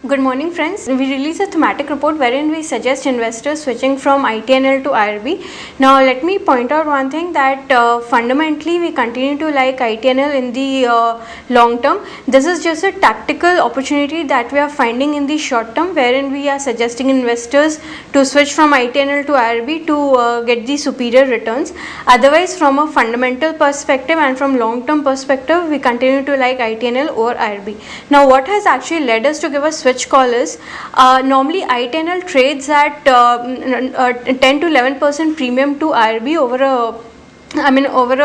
Good morning friends. We released a thematic report wherein we suggest investors switching from ITNL to IRB. Now let me point out one thing that fundamentally we continue to like ITNL in the long term. This is just a tactical opportunity that we are finding in the short term wherein we are suggesting investors to switch from ITNL to IRB to get the superior returns. Otherwise, from a fundamental perspective and from long term perspective, we continue to like ITNL over IRB. Now what has actually led us to give a switch call is normally ITNL trades at 10 to 11% premium to IRB over a over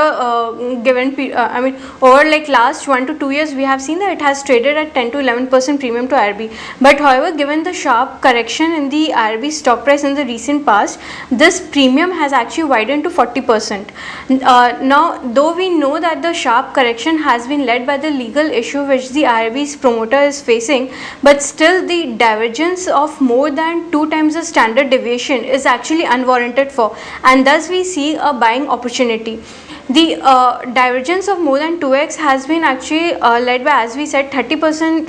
like last 1 to 2 years, we have seen that it has traded at 10 to 11% premium to IRB. But however, given the sharp correction in the IRB stock price in the recent past, this premium has actually widened to 40%. Now, though we know that the sharp correction has been led by the legal issue which the IRB's promoter is facing, but still the divergence of more than 2 times the standard deviation is actually unwarranted for, and thus we see a buying opportunity. The divergence of more than 2x has been actually led by, as we said, 30%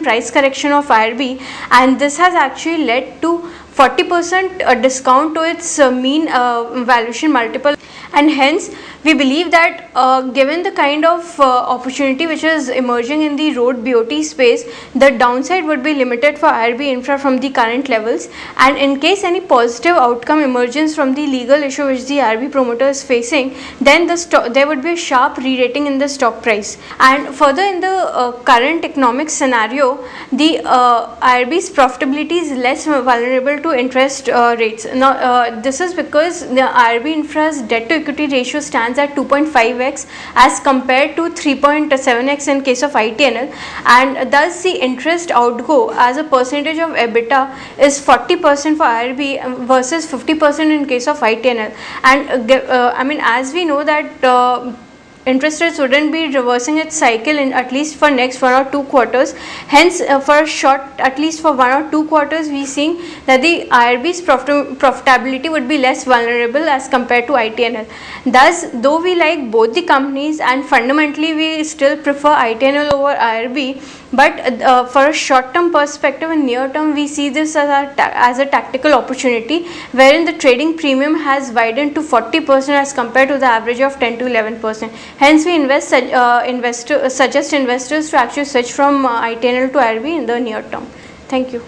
price correction of IRB, and this has actually led to 40% discount to its mean valuation multiple, and hence we believe that given the kind of opportunity which is emerging in the road BOT space, the downside would be limited for IRB infra from the current levels, and in case any positive outcome emerges from the legal issue which the IRB promoter is facing, then there would be a sharp re-rating in the stock price. And further, in the current economic scenario, the IRB's profitability is less vulnerable to interest rates. Now this is because the IRB infra's debt to equity ratio stands at 2.5x as compared to 3.7x in case of ITNL, and thus the interest outgo as a percentage of EBITDA is 40% for IRB versus 50% in case of ITNL. And as we know that interest rates wouldn't be reversing its cycle in at least for next 1 or 2 quarters. Hence, for a short, at least for 1 or 2 quarters, we seeing that the IRB's profitability would be less vulnerable as compared to ITNL. Thus, though we like both the companies and fundamentally we still prefer ITNL over IRB, but for a short-term perspective and near-term, we see this as a tactical opportunity wherein the trading premium has widened to 40% as compared to the average of 10 to 11%. Hence, we suggest investors to actually switch from ITNL to IRB in the near term. Thank you.